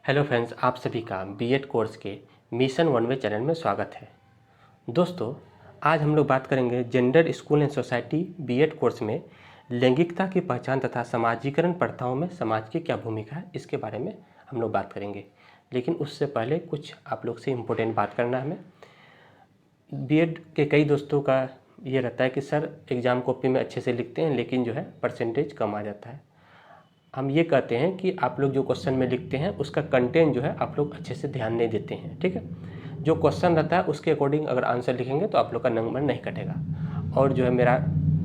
Hello friends, आप सभी का बीएड कोर्स के मिशन वन वे चैनल में स्वागत है। दोस्तों, आज हम लोग बात करेंगे gender school and society BEd course में लैंगिकता की पहचान तथा समाजीकरण प्रथाओं में समाज की क्या भूमिका है, इसके बारे में हम लोग बात करेंगे। लेकिन उससे पहले कुछ आप लोग से इम्पोर्टेंट बात करना है हमें। बीएड के कई दोस्तों का ये रहता है कि सर एग्ज़ाम कॉपी में अच्छे से लिखते हैं लेकिन जो है परसेंटेज कम आ जाता है। हम ये कहते हैं कि आप लोग जो क्वेश्चन में लिखते हैं उसका कंटेंट जो है आप लोग अच्छे से ध्यान नहीं देते हैं। ठीक है, जो क्वेश्चन रहता है उसके अकॉर्डिंग अगर आंसर लिखेंगे तो आप लोग का नंबर नहीं कटेगा। और जो है मेरा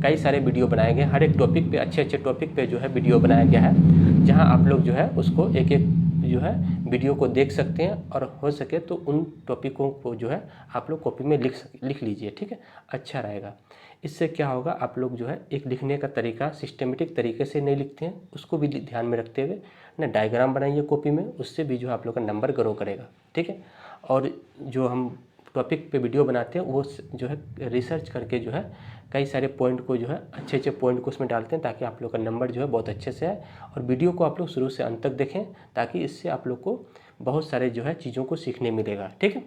कई सारे वीडियो बनाए गए, हर एक टॉपिक पे अच्छे टॉपिक पे जो है वीडियो बनाया गया है, जहां आप लोग जो है उसको एक एक जो है वीडियो को देख सकते हैं और हो सके तो उन टॉपिकों को जो है आप लोग कॉपी में लिख लीजिए। ठीक है, अच्छा रहेगा। इससे क्या होगा, आप लोग जो है एक लिखने का तरीका सिस्टमेटिक तरीके से नहीं लिखते हैं, उसको भी ध्यान में रखते हुए ना डायग्राम बनाइए कॉपी में, उससे भी जो है आप लोग का नंबर ग्रो करेगा। ठीक है, और जो हम टॉपिक पे वीडियो बनाते हैं वो जो है रिसर्च करके जो है कई सारे पॉइंट को जो है अच्छे पॉइंट को उसमें डालते हैं ताकि आप लोग का नंबर जो है बहुत अच्छे से आए। और वीडियो को आप लोग शुरू से अंत तक देखें ताकि इससे आप लोग को बहुत सारे जो है चीज़ों को सीखने मिलेगा। ठीक है,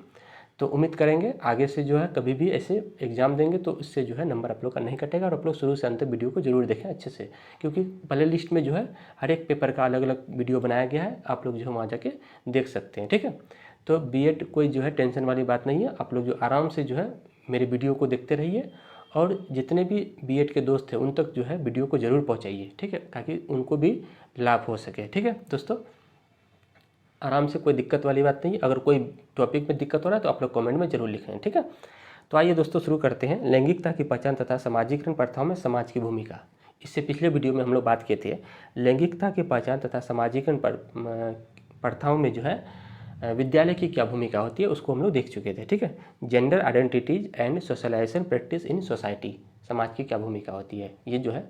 तो उम्मीद करेंगे आगे से जो है कभी भी ऐसे एग्ज़ाम देंगे तो इससे जो है नंबर आप लोग का नहीं कटेगा। और आप लोग शुरू से अंत तक वीडियो को जरूर देखें अच्छे से, क्योंकि प्ले लिस्ट में जो है हर एक पेपर का अलग अलग वीडियो बनाया गया है, आप लोग जो है वहाँ जाके देख सकते हैं। ठीक है, तो बीएड कोई जो है टेंशन वाली बात नहीं है। आप लोग जो आराम से जो है मेरे वीडियो को देखते रहिए और जितने भी बीएड के दोस्त हैं उन तक जो है वीडियो को ज़रूर पहुँचाइए। ठीक है, ताकि उनको भी लाभ हो सके। ठीक है दोस्तों, आराम से, कोई दिक्कत वाली बात नहीं है। अगर कोई टॉपिक में दिक्कत हो रहा है तो आप लोग कमेंट में जरूर लिखें। ठीक है, तो आइए दोस्तों शुरू करते हैं। लैंगिकता की पहचान तथा सामाजिकरण प्रथाओं में समाज की भूमिका। इससे पिछले वीडियो में हम लोग बात किए थे लैंगिकता की पहचान तथा सामाजिकरण प्रथाओं में जो है विद्यालय की क्या भूमिका होती है, उसको हम लोग देख चुके थे। ठीक है, gender identities and socialization practice in society, समाज की क्या भूमिका होती है, ये जो है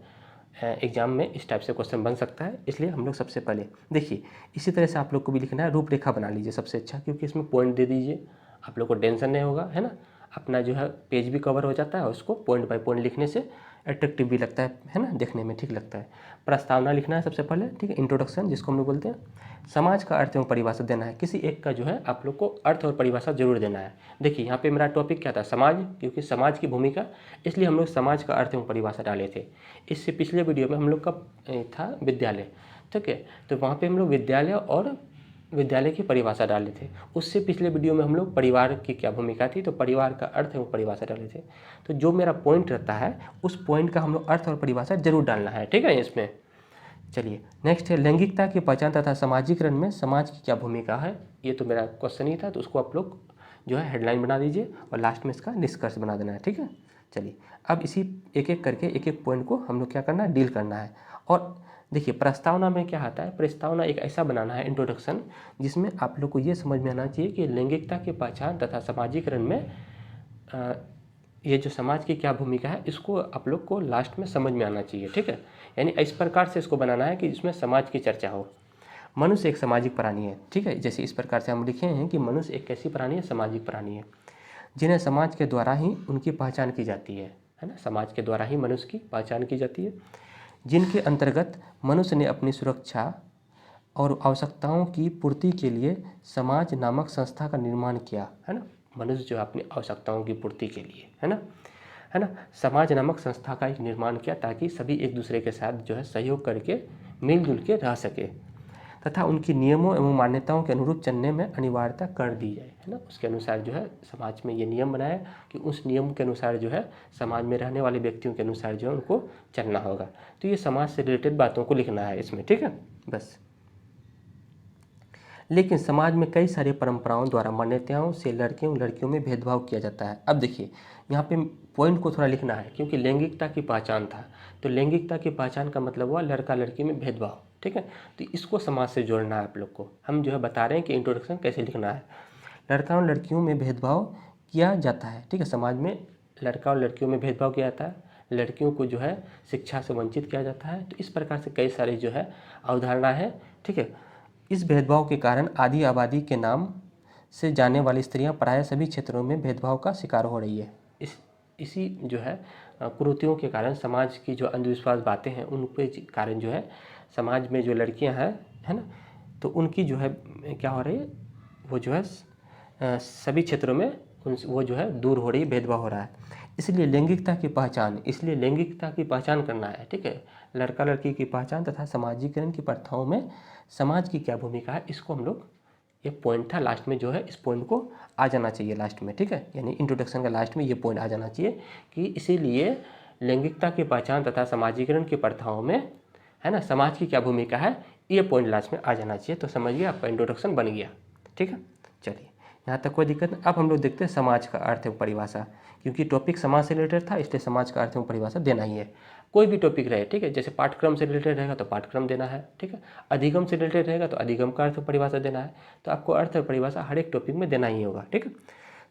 एग्जाम में इस टाइप से क्वेश्चन बन सकता है। इसलिए हम लोग सबसे पहले देखिए, इसी तरह से आप लोग को भी लिखना है, रूपरेखा बना लीजिए सबसे अच्छा, क्योंकि इसमें पॉइंट दे दीजिए, आप लोग को टेंशन नहीं होगा, है ना। अपना जो है पेज भी कवर हो जाता है और उसको पॉइंट बाय पॉइंट लिखने से अट्रैक्टिव भी लगता है ना, देखने में ठीक लगता है। प्रस्तावना लिखना है सबसे पहले। ठीक है, इंट्रोडक्शन जिसको हम लोग बोलते हैं। समाज का अर्थ एवं परिभाषा देना है, किसी एक का जो है आप लोग को अर्थ और परिभाषा जरूर देना है। देखिए यहाँ पे मेरा टॉपिक क्या था, समाज, क्योंकि समाज की भूमिका, इसलिए हम लोग समाज का अर्थ एवं परिभाषा डाले थे। इससे पिछले वीडियो में हम लोग का था विद्यालय। ठीक है, तो वहाँ पे हम लोग विद्यालय और विद्यालय की परिभाषा डाले थे। उससे पिछले वीडियो में हम लोग परिवार की क्या भूमिका थी, तो परिवार का अर्थ एवं परिभाषा डाले थे। तो जो मेरा पॉइंट रहता है उस पॉइंट का हम लोग अर्थ और परिभाषा जरूर डालना है। ठीक है, इसमें चलिए नेक्स्ट है लैंगिकता की पहचान तथा सामाजिकरण में समाज की क्या भूमिका है। ये तो मेरा क्वेश्चन ही था, तो उसको आप लोग जो है हेडलाइन बना दीजिए और लास्ट में इसका निष्कर्ष बना देना है। ठीक है, चलिए अब इसी एक एक करके एक एक पॉइंट को हम लोग क्या करना है, डील करना है। और देखिए प्रस्तावना में क्या आता है, प्रस्तावना एक ऐसा बनाना है इंट्रोडक्शन जिसमें आप लोग को ये समझ में आना चाहिए कि लैंगिकता की पहचान तथा सामाजिकरण में ये जो समाज की क्या भूमिका है, इसको आप लोग को लास्ट में समझ में आना चाहिए। ठीक है, यानी इस प्रकार से इसको बनाना है कि जिसमें समाज की चर्चा हो। मनुष्य एक सामाजिक प्राणी है। ठीक है, जैसे इस प्रकार से हम लिखे हैं कि मनुष्य एक कैसी प्राणी है, सामाजिक प्राणी है, जिन्हें समाज के द्वारा ही उनकी पहचान की जाती है ना। समाज के द्वारा ही मनुष्य की पहचान की जाती है, जिनके अंतर्गत मनुष्य ने अपनी सुरक्षा और आवश्यकताओं की पूर्ति के लिए समाज नामक संस्था का निर्माण किया, है ना। मनुष्य जो अपनी आवश्यकताओं की पूर्ति के लिए, है ना, समाज नामक संस्था का एक निर्माण किया ताकि सभी एक दूसरे के साथ जो है सहयोग करके मिलजुल के रह सके तथा उनकी नियमों एवं मान्यताओं के अनुरूप चलने में अनिवार्यता कर दी जाए, है ना। उसके अनुसार जो है समाज में ये नियम बनाया कि उस नियम के अनुसार जो है समाज में रहने वाले व्यक्तियों के अनुसार जो है उनको चलना होगा। तो ये समाज से रिलेटेड बातों को लिखना है इसमें। ठीक है, बस। लेकिन समाज में कई सारी परंपराओं द्वारा मान्यताओं से लड़कियों में भेदभाव किया जाता है। अब देखिए यहाँ पे पॉइंट को थोड़ा लिखना है, क्योंकि लैंगिकता की पहचान था, तो लैंगिकता की पहचान का मतलब हुआ लड़का लड़की में भेदभाव। ठीक है, तो इसको समाज से जोड़ना है आप लोग को। हम जो है बता रहे हैं कि इंट्रोडक्शन कैसे लिखना है। लड़का और लड़कियों में भेदभाव किया जाता है। ठीक है, समाज में लड़का और लड़कियों में भेदभाव किया जाता है, लड़कियों को जो है शिक्षा से वंचित किया जाता है। तो इस प्रकार से कई सारी जो है अवधारणा है। ठीक है, इस भेदभाव के कारण आधी आबादी के नाम से जाने वाली स्त्रियां प्रायः सभी क्षेत्रों में भेदभाव का शिकार हो रही है। इसी जो है कुरीतियों के कारण, समाज की जो अंधविश्वास बातें हैं उनके कारण जो है समाज में जो लड़कियां हैं, है ना, तो उनकी जो है क्या हो रही है, वो जो है सभी क्षेत्रों में वो जो है दूर हो रही है, भेदभाव हो रहा है। इसलिए लैंगिकता की पहचान करना है, ठीक है। लड़का लड़की की पहचान तथा सामाजिकरण की प्रथाओं में समाज की क्या भूमिका है, इसको हम लोग, ये पॉइंट था लास्ट में जो है, इस पॉइंट को आ जाना चाहिए लास्ट में, ठीक है। यानी इंट्रोडक्शन का लास्ट में ये पॉइंट आ जाना चाहिए कि इसीलिए लैंगिकता की पहचान तथा सामाजिकरण की प्रथाओं में, है ना, समाज की क्या भूमिका है, ये पॉइंट लास्ट में आ जाना चाहिए। तो समझ गया, आपका इंट्रोडक्शन बन गया, ठीक है। चलिए, यहाँ तक कोई दिक्कत नहीं। अब हम लोग देखते हैं समाज का अर्थ एवं परिभाषा, क्योंकि टॉपिक समाज से रिलेटेड था, इसलिए समाज का अर्थ एवं परिभाषा देना ही है। कोई भी टॉपिक रहे, ठीक है, जैसे पाठ्यक्रम से रिलेटेड रहेगा तो पाठ्यक्रम देना है, ठीक है। अधिगम से रिलेटेड रहेगा तो अधिगम का अर्थ और परिभाषा देना है। तो आपको अर्थ और परिभाषा हर एक टॉपिक में देना ही होगा, ठीक है।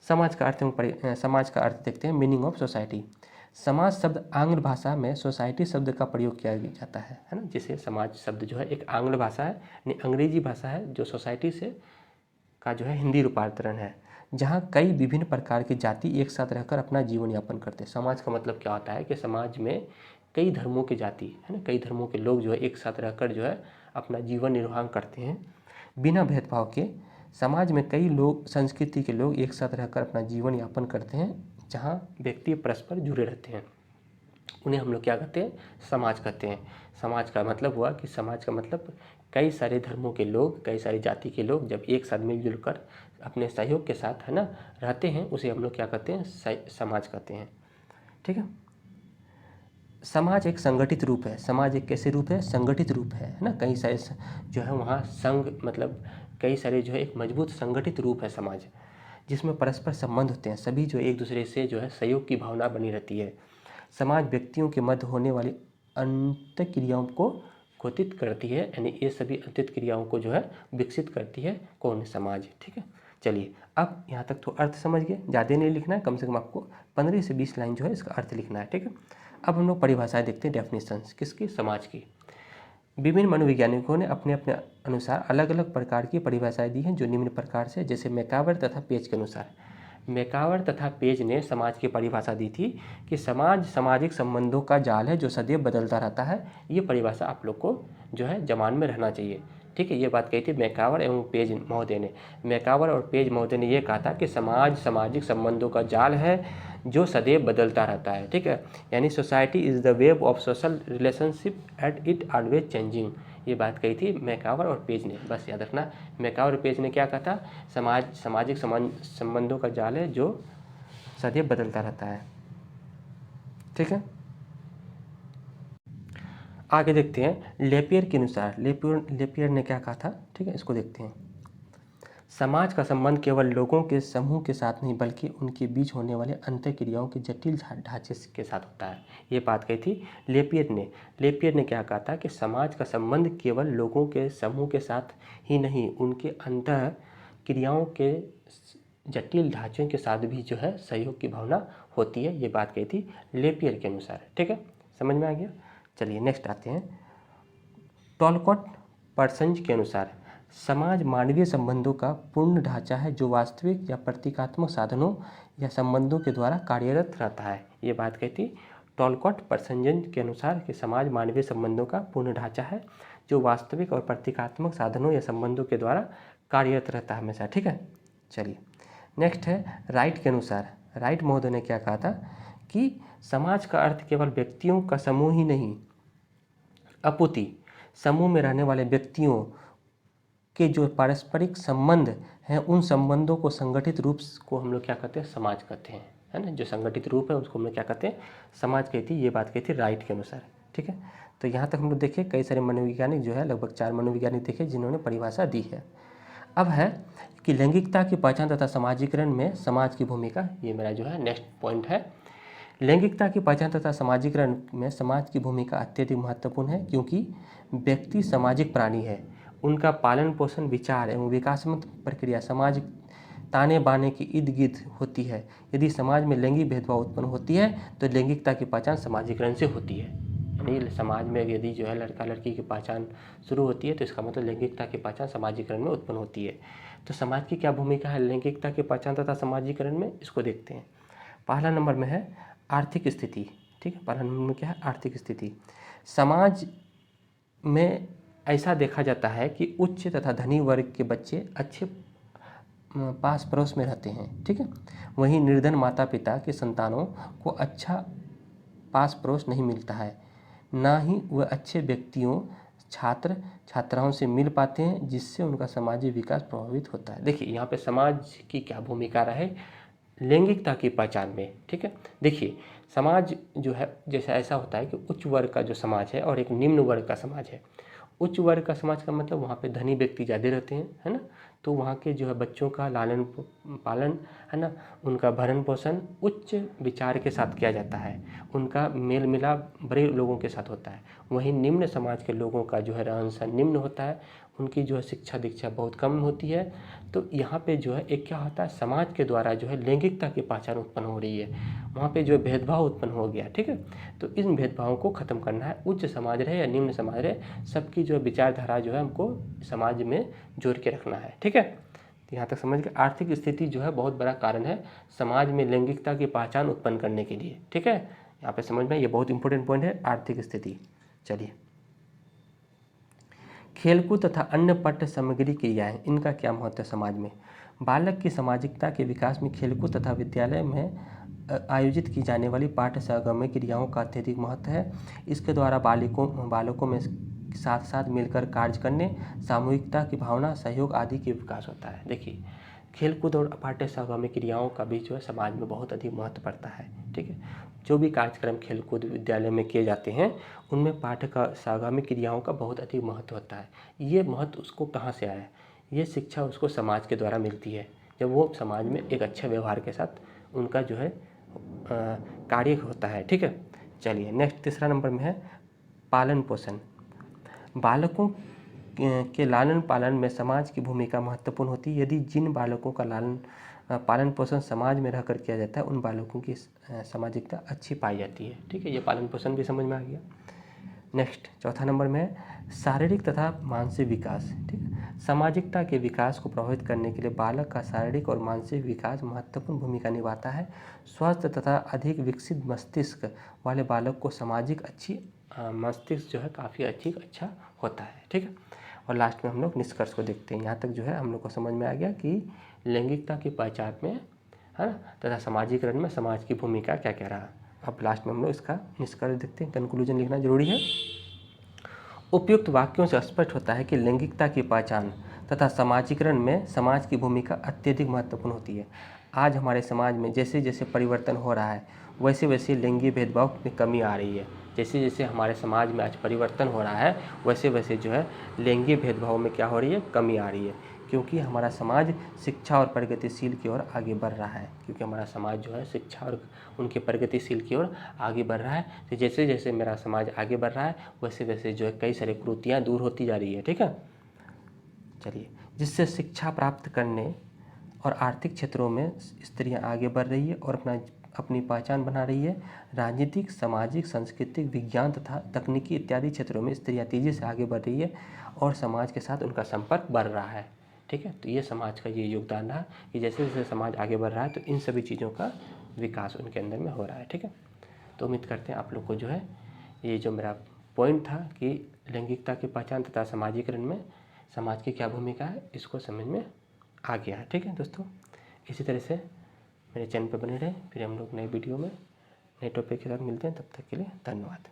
समाज का अर्थ एवं समाज का अर्थ देखते हैं, मीनिंग ऑफ सोसाइटी। समाज शब्द आंग्ल भाषा में सोसाइटी शब्द का प्रयोग किया जाता है ना। जिसे समाज शब्द जो है एक आंग्ल भाषा है, यानी अंग्रेजी भाषा है, जो सोसाइटी से का जो है हिंदी रूपांतरण है, जहाँ कई विभिन्न प्रकार की जाति एक साथ रहकर अपना जीवन यापन करते हैं। समाज का मतलब क्या होता है कि समाज में कई धर्मों की जाति, है ना, कई धर्मों के लोग जो है एक साथ रहकर जो है अपना जीवन निर्वाह करते हैं बिना भेदभाव के। समाज में कई लोग, संस्कृति के लोग एक साथ रहकर अपना जीवन यापन करते हैं, जहाँ व्यक्ति परस्पर जुड़े रहते हैं, उन्हें हम लोग क्या कहते हैं, समाज कहते हैं। समाज का मतलब हुआ कि समाज का मतलब कई सारे धर्मों के लोग, कई सारी जाति के लोग जब एक साथ मिलजुल कर अपने सहयोग के साथ, है ना, रहते हैं, उसे हम लोग क्या कहते हैं, समाज कहते हैं, ठीक है। समाज एक संगठित रूप है। समाज एक कैसे रूप है, संगठित रूप है ना। कई सारे जो है वहाँ संघ, मतलब कई सारे जो है एक मजबूत संगठित रूप है समाज, जिसमें परस्पर संबंध होते हैं, सभी जो एक दूसरे से जो है सहयोग की भावना बनी रहती है। समाज व्यक्तियों के मध्य होने वाली अंतःक्रियाओं को घोषित करती है, यानी ये सभी अंतःक्रियाओं को जो है विकसित करती है कौन, समाज, ठीक है। चलिए, अब यहाँ तक तो अर्थ समझ गए, ज़्यादा नहीं लिखना है, कम से कम आपको 15 से 20 लाइन जो है इसका अर्थ लिखना है, ठीक है। अब हम लोग परिभाषाएं देखते हैं, डेफिनेशंस किसकी, समाज की। विभिन्न मनोवैज्ञानिकों ने अपने अपने अनुसार अलग अलग प्रकार की परिभाषाएं दी हैं, जो निम्न प्रकार से, जैसे मैकावर तथा पेज के अनुसार। मैकावर तथा पेज ने समाज की परिभाषा दी थी कि समाज सामाजिक संबंधों का जाल है जो सदैव बदलता रहता है। ये परिभाषा आप लोग को जो है जमान में रहना चाहिए, ठीक है। ये बात कही थी मैकावर एवं पेज महोदय ने। मैकावर और पेज महोदय ने यह कहा था कि समाज सामाजिक संबंधों का जाल है जो सदैव बदलता रहता है, ठीक है। यानी society is the web of social relationship at it always changing. ये बात कही थी मैकावर और पेज ने, बस याद रखना। मैकावर और पेज ने क्या कहा था, सामाजिक संबंधों का जाल है जो सदैव बदलता रहता है, ठीक है। आगे देखते हैं, लेपियर के अनुसार। लेपियर ने क्या कहा था, ठीक है, इसको देखते हैं। समाज का संबंध केवल लोगों के समूह के साथ नहीं, बल्कि उनके बीच होने वाले अंतःक्रियाओं के जटिल ढांचे के साथ होता है। ये बात कही थी लेपियर ने। लेपियर ने क्या कहा था कि समाज का संबंध केवल लोगों के समूह के साथ ही नहीं, उनके अंतःक्रियाओं के जटिल ढांचों के साथ भी जो है सहयोग की भावना होती है। ये बात कही थी लेपियर के अनुसार, ठीक है, समझ में आ गया। चलिए नेक्स्ट आते हैं, टॉलकॉट पर्सन्स के अनुसार। समाज मानवीय संबंधों का पूर्ण ढांचा है जो वास्तविक या प्रतीकात्मक साधनों या संबंधों के द्वारा कार्यरत रहता है। ये बात कहती टॉलकॉट पर्सन्स के अनुसार कि समाज मानवीय संबंधों का पूर्ण ढांचा है जो वास्तविक और प्रतीकात्मक साधनों या संबंधों के द्वारा कार्यरत रहता है हमेशा, ठीक है। चलिए नेक्स्ट है राइट के अनुसार। राइट महोदय ने क्या कहा था कि समाज का अर्थ केवल व्यक्तियों का समूह ही नहीं, अपितु समूह में रहने वाले व्यक्तियों के जो पारस्परिक संबंध हैं, उन संबंधों को संगठित रूप को हम लोग क्या कहते हैं, समाज कहते हैं, है ना। जो संगठित रूप है उसको हम लोग क्या कहते हैं, समाज कहती है। ये बात कहती है राइट के अनुसार, ठीक है। तो यहाँ तक हम लोग देखें, कई सारे मनोवैज्ञानिक जो है, लगभग 4 मनोवैज्ञानिक देखे जिन्होंने परिभाषा दी है। अब है कि लैंगिकता की पहचान तथा समाजीकरण में समाज की भूमिका। ये मेरा जो है नेक्स्ट पॉइंट है। लैंगिकता की पहचान तथा समाजीकरण में समाज की भूमिका अत्यधिक महत्वपूर्ण है, क्योंकि व्यक्ति सामाजिक प्राणी है। उनका पालन पोषण, विचार एवं विकासात्मक प्रक्रिया समाज ताने बाने की इर्द गिर्द होती है। यदि समाज में लैंगिक भेदभाव उत्पन्न होती है तो लैंगिकता की पहचान समाजीकरण से होती है। यानी समाज में यदि जो है लड़का लड़की की पहचान शुरू होती है तो इसका मतलब लैंगिकता की पहचान समाजीकरण में उत्पन्न होती है। तो समाज की क्या भूमिका है लैंगिकता की पहचान तथा समाजीकरण में, इसको देखते हैं। पहला नंबर में है आर्थिक स्थिति, ठीक है। पहला नंबर में क्या है, आर्थिक स्थिति। समाज में ऐसा देखा जाता है कि उच्च तथा धनी वर्ग के बच्चे अच्छे पास पड़ोस में रहते हैं, ठीक है। वहीं निर्धन माता पिता के संतानों को अच्छा पास पड़ोस नहीं मिलता है, ना ही वह अच्छे व्यक्तियों छात्र छात्राओं से मिल पाते हैं, जिससे उनका सामाजिक विकास प्रभावित होता है। देखिए यहाँ पे समाज की क्या भूमिका रहे लैंगिकता की पहचान में, ठीक है। देखिए समाज जो है जैसे ऐसा होता है कि उच्च वर्ग का जो समाज है और एक निम्न वर्ग का समाज है। उच्च वर्ग का समाज का मतलब वहाँ पे धनी व्यक्ति ज़्यादा रहते हैं, है ना, तो वहाँ के जो है बच्चों का लालन पालन, है ना, उनका भरण पोषण उच्च विचार के साथ किया जाता है, उनका मेल मिलाप बड़े लोगों के साथ होता है। वहीं निम्न समाज के लोगों का जो है रहन सहन निम्न होता है, उनकी जो है शिक्षा दीक्षा बहुत कम होती है। तो यहाँ पे जो है एक क्या होता है, समाज के द्वारा जो है लैंगिकता की पहचान उत्पन्न हो रही है, वहाँ पे जो है भेदभाव उत्पन्न हो गया, ठीक है। तो इन भेदभावों को ख़त्म करना है, उच्च समाज रहे या निम्न समाज रहे, सबकी जो है विचारधारा जो है हमको समाज में जोड़ के रखना है, ठीक है। तो यहाँ तक समझ के आर्थिक स्थिति जो है बहुत बड़ा कारण है समाज में लैंगिकता की पहचान उत्पन्न करने के लिए, ठीक है। यहाँ पे समझ में ये बहुत इंपॉर्टेंट पॉइंट है, आर्थिक स्थिति। चलिए, खेलकूद तथा अन्य पाठ्य सामग्री क्रियाएं, इनका क्या महत्व है समाज में। बालक की सामाजिकता के विकास में खेलकूद तथा विद्यालय में आयोजित की जाने वाली पाठ्य सहगम्य क्रियाओं का अत्यधिक महत्व है। इसके द्वारा बालकों में साथ साथ मिलकर कार्य करने, सामूहिकता की भावना, सहयोग आदि के विकास होता है। देखिए खेलकूद और पाठ्य सहगामी क्रियाओं का भी जो है समाज में बहुत अधिक महत्व पड़ता है, ठीक है। जो भी कार्यक्रम खेलकूद विद्यालय में किए जाते हैं उनमें पाठ्य का सहगामी क्रियाओं का बहुत अधिक महत्व होता है। ये महत्व उसको कहाँ से आया है, ये शिक्षा उसको समाज के द्वारा मिलती है, जब वो समाज में एक अच्छे व्यवहार के साथ उनका जो है कार्य होता है, ठीक है। चलिए नेक्स्ट तीसरा नंबर में है पालन पोषण। बालकों के लालन पालन में समाज की भूमिका महत्वपूर्ण होती है। यदि जिन बालकों का पालन पोषण समाज में रहकर किया जाता है उन बालकों की सामाजिकता अच्छी पाई जाती है, ठीक है। ये पालन पोषण भी समझ में आ गया। नेक्स्ट चौथा नंबर में है शारीरिक तथा मानसिक विकास, ठीक है। सामाजिकता के विकास को प्रभावित करने के लिए बालक का शारीरिक और मानसिक विकास महत्वपूर्ण भूमिका निभाता है। स्वस्थ तथा अधिक विकसित मस्तिष्क वाले बालक को सामाजिक अच्छी मस्तिष्क जो है काफ़ी अच्छा होता है, ठीक है। और लास्ट में हम लोग निष्कर्ष को देखते हैं। यहाँ तक जो है हम लोग को समझ में आ गया कि लैंगिकता की पहचान में, है ना, तथा सामाजिकरण में समाज की भूमिका क्या क्या रहा। अब लास्ट में हम लोग इसका निष्कर्ष देखते हैं, कंक्लूजन लिखना जरूरी है। उपयुक्त वाक्यों से स्पष्ट होता है कि लैंगिकता की पहचान तथा सामाजिकरण में समाज की भूमिका अत्यधिक महत्वपूर्ण होती है। आज हमारे समाज में जैसे जैसे परिवर्तन हो रहा है वैसे वैसे लैंगिक भेदभाव में कमी आ रही है। जैसे जैसे हमारे समाज में आज परिवर्तन हो रहा है वैसे वैसे जो है लैंगिक भेदभाव में क्या हो रही है, कमी आ रही है, क्योंकि हमारा समाज शिक्षा और प्रगतिशील की ओर आगे बढ़ रहा है। क्योंकि हमारा समाज जो है शिक्षा और उनके प्रगतिशील की ओर आगे बढ़ रहा है। तो जैसे जैसे मेरा समाज आगे बढ़ रहा है वैसे वैसे जो है कई सारी कुरीतियाँ दूर होती जा रही है, ठीक है। चलिए, जिससे शिक्षा प्राप्त करने और आर्थिक क्षेत्रों में स्त्रियां आगे बढ़ रही है और अपनी पहचान बना रही है। राजनीतिक, सामाजिक, सांस्कृतिक, विज्ञान तथा तकनीकी इत्यादि क्षेत्रों में स्त्रियां तेजी से आगे बढ़ रही है और समाज के साथ उनका संपर्क बढ़ रहा है, ठीक है। तो ये समाज का ये योगदान रहा कि जैसे जैसे समाज आगे बढ़ रहा है तो इन सभी चीज़ों का विकास उनके अंदर में हो रहा है, ठीक है। तो उम्मीद करते हैं आप लोग को जो है ये जो मेरा पॉइंट था कि लैंगिकता की पहचान तथा सामाजिकरण में समाज की क्या भूमिका है इसको समझ में आ गया है, ठीक है दोस्तों। इसी तरह से मेरे चैनल पर बने रहें, फिर हम लोग नए वीडियो में नए टॉपिक के साथ मिलते हैं। तब तक के लिए धन्यवाद।